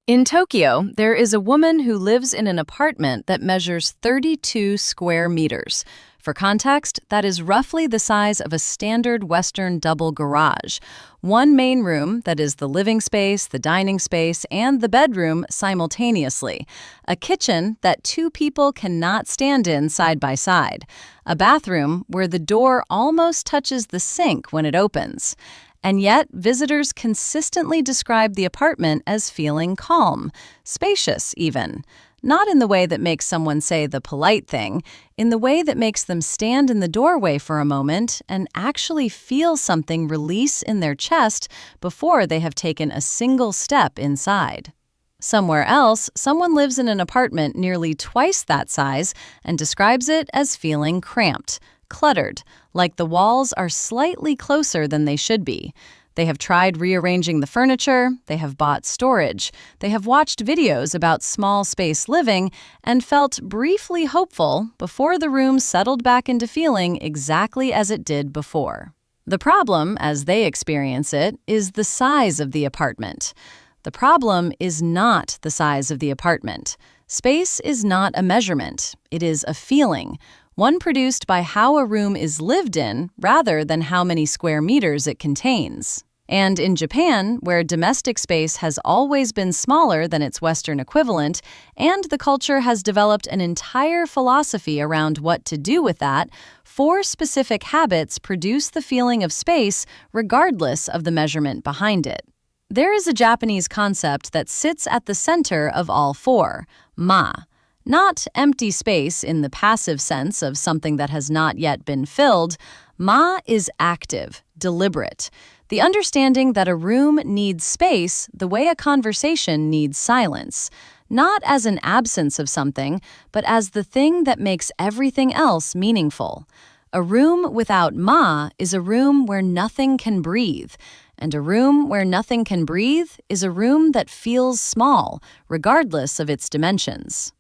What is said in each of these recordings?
In Tokyo, there is a woman who lives in an apartment that measures 32 square meters. For context, that is roughly the size of a standard Western double garage. One main room, that is the living space, the dining space, and the bedroom simultaneously. A kitchen that two people cannot stand in side by side. A bathroom where the door almost touches the sink when it opens. And yet, visitors consistently describe the apartment as feeling calm, spacious even. Not in the way that makes someone say the polite thing, in the way that makes them stand in the doorway for a moment and actually feel something release in their chest before they have taken a single step inside. Somewhere else, someone lives in an apartment nearly twice that size and describes it as feeling cramped, cluttered, like the walls are slightly closer than they should be. They have tried rearranging the furniture, they have bought storage, they have watched videos about small space living, and felt briefly hopeful before the room settled back into feeling exactly as it did before. The problem, as they experience it, is the size of the apartment. The problem is not the size of the apartment. Space is not a measurement, it is a feeling. One produced by how a room is lived in rather than how many square meters it contains. And in Japan, where domestic space has always been smaller than its Western equivalent, and the culture has developed an entire philosophy around what to do with that, 4 specific habits produce the feeling of space regardless of the measurement behind it. There is a Japanese concept that sits at the center of all 4, ma. Not empty space in the passive sense of something that has not yet been filled. Ma is active, deliberate. The understanding that a room needs space the way a conversation needs silence. Not as an absence of something, but as the thing that makes everything else meaningful. A room without ma is a room where nothing can breathe. And a room where nothing can breathe is a room that feels small, regardless of its dimensions.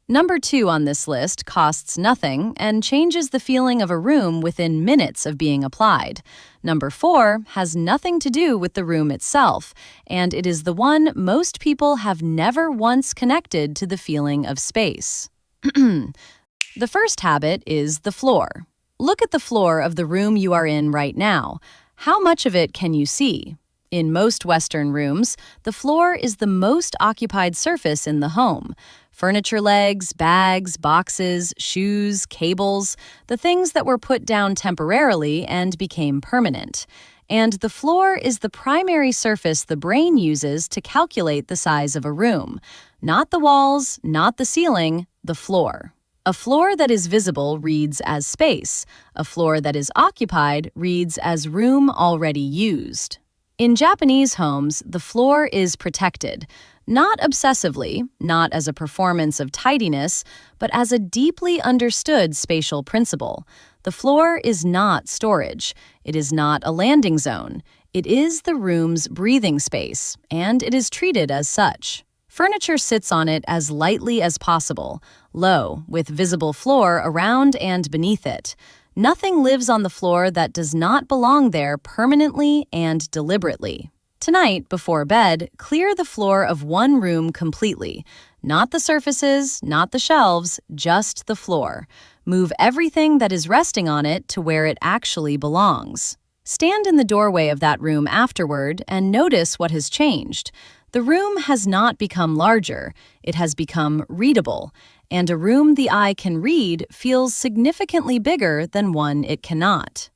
Number 2 on this list costs nothing and changes the feeling of a room within minutes of being applied. Number 4 has nothing to do with the room itself, and it is the one most people have never once connected to the feeling of space. The first habit is the floor. Look at the floor of the room you are in right now. How much of it can you see? In most Western rooms, the floor is the most occupied surface in the home. Furniture legs, bags, boxes, shoes, cables, the things that were put down temporarily and became permanent. And the floor is the primary surface the brain uses to calculate the size of a room. Not the walls, not the ceiling, the floor. A floor that is visible reads as space. A floor that is occupied reads as room already used. In Japanese homes, the floor is protected. Not obsessively, not as a performance of tidiness, but as a deeply understood spatial principle. The floor is not storage. It is not a landing zone. It is the room's breathing space, and it is treated as such. Furniture sits on it as lightly as possible, low, with visible floor around and beneath it. Nothing lives on the floor that does not belong there permanently and deliberately. Tonight, before bed, clear the floor of one room completely. Not the surfaces, not the shelves, just the floor. Move everything that is resting on it to where it actually belongs. Stand in the doorway of that room afterward and notice what has changed. The room has not become larger, it has become readable, and a room the eye can read feels significantly bigger than one it cannot.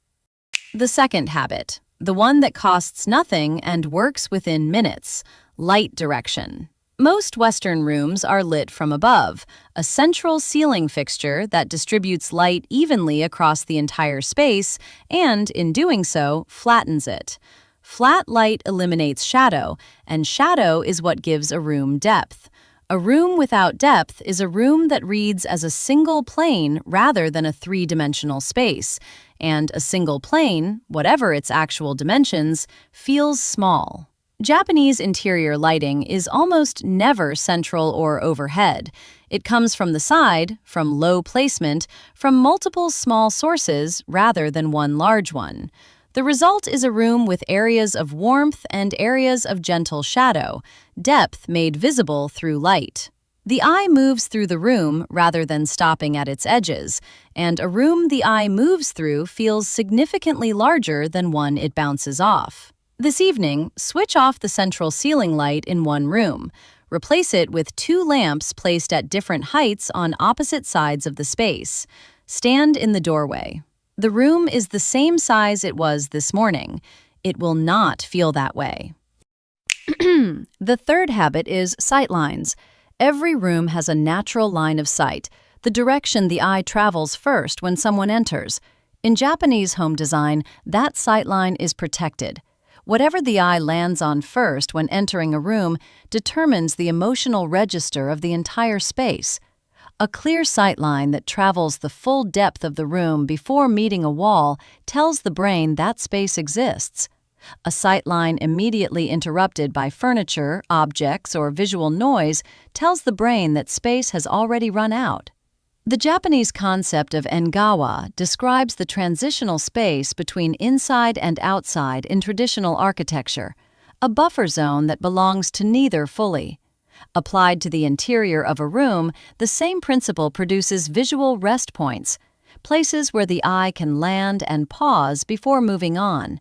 The second habit, the one that costs nothing and works within minutes, light direction. Most Western rooms are lit from above, a central ceiling fixture that distributes light evenly across the entire space and, in doing so, flattens it. Flat light eliminates shadow, and shadow is what gives a room depth. A room without depth is a room that reads as a single plane rather than a 3-dimensional space, and a single plane, whatever its actual dimensions, feels small. Japanese interior lighting is almost never central or overhead. It comes from the side, from low placement, from multiple small sources rather than one large one. The result is a room with areas of warmth and areas of gentle shadow, depth made visible through light. The eye moves through the room rather than stopping at its edges, and a room the eye moves through feels significantly larger than one it bounces off. This evening, switch off the central ceiling light in one room. Replace it with 2 lamps placed at different heights on opposite sides of the space. Stand in the doorway. The room is the same size it was this morning. It will not feel that way. The third habit is sight lines. Every room has a natural line of sight, the direction the eye travels first when someone enters. In Japanese home design, that sight line is protected. Whatever the eye lands on first when entering a room determines the emotional register of the entire space. A clear sight line that travels the full depth of the room before meeting a wall tells the brain that space exists. A sight line immediately interrupted by furniture, objects, or visual noise tells the brain that space has already run out. The Japanese concept of engawa describes the transitional space between inside and outside in traditional architecture, a buffer zone that belongs to neither fully. Applied to the interior of a room, the same principle produces visual rest points, places where the eye can land and pause before moving on.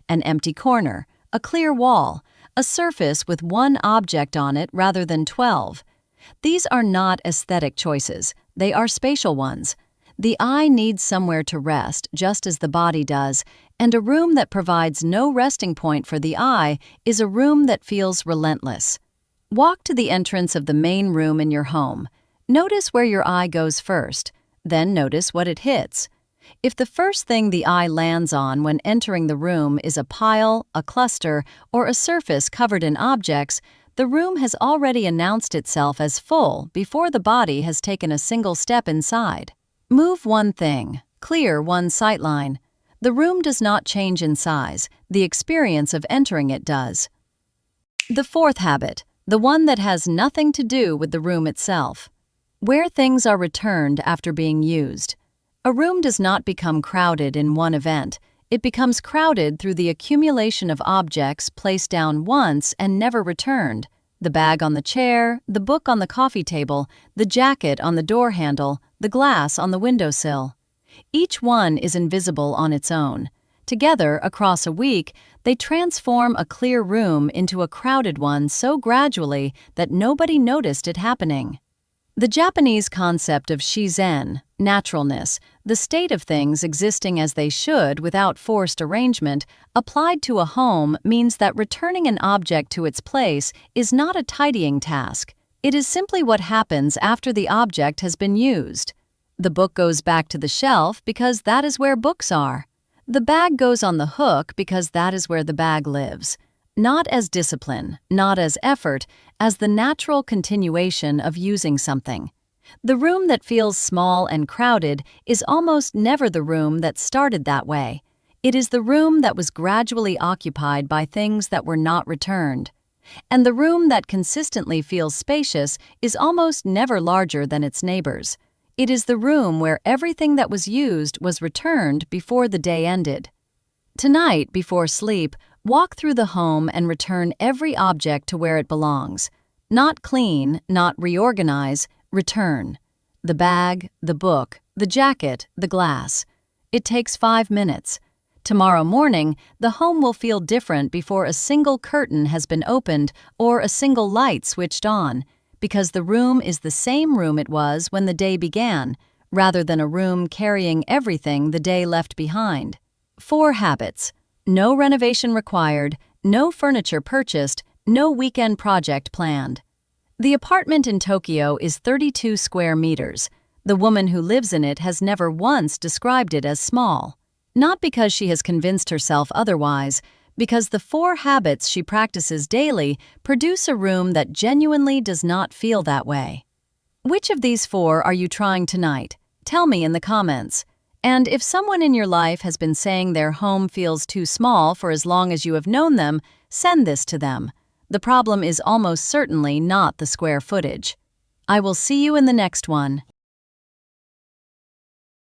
An empty corner, a clear wall, a surface with one object on it rather than 12. These are not aesthetic choices, they are spatial ones. The eye needs somewhere to rest, just as the body does, and a room that provides no resting point for the eye is a room that feels relentless. Walk to the entrance of the main room in your home. Notice where your eye goes first, then notice what it hits. If the first thing the eye lands on when entering the room is a pile, a cluster, or a surface covered in objects, the room has already announced itself as full before the body has taken a single step inside. Move one thing, clear one sight line. The room does not change in size, the experience of entering it does. The fourth habit, the one that has nothing to do with the room itself. Where things are returned after being used. A room does not become crowded in one event. It becomes crowded through the accumulation of objects placed down once and never returned. The bag on the chair, the book on the coffee table, the jacket on the door handle, the glass on the windowsill. Each one is invisible on its own. Together, across a week, they transform a clear room into a crowded one so gradually that nobody noticed it happening. The Japanese concept of shizen, naturalness, the state of things existing as they should without forced arrangement, applied to a home means that returning an object to its place is not a tidying task. It is simply what happens after the object has been used. The book goes back to the shelf because that is where books are. The bag goes on the hook because that is where the bag lives. Not as discipline, not as effort, as the natural continuation of using something. The room that feels small and crowded is almost never the room that started that way. It is the room that was gradually occupied by things that were not returned. And the room that consistently feels spacious is almost never larger than its neighbors. It is the room where everything that was used was returned before the day ended. Tonight, before sleep, walk through the home and return every object to where it belongs. Not clean, not reorganize, return. The bag, the book, the jacket, the glass. It takes 5 minutes. Tomorrow morning, the home will feel different before a single curtain has been opened or a single light switched on, because the room is the same room it was when the day began, rather than a room carrying everything the day left behind. 4 habits. No renovation required, no furniture purchased, no weekend project planned. The apartment in Tokyo is 32 square meters. The woman who lives in it has never once described it as small. Not because she has convinced herself otherwise, because the 4 habits she practices daily produce a room that genuinely does not feel that way. Which of these 4 are you trying tonight? Tell me in the comments. And if someone in your life has been saying their home feels too small for as long as you have known them, send this to them. The problem is almost certainly not the square footage. I will see you in the next one.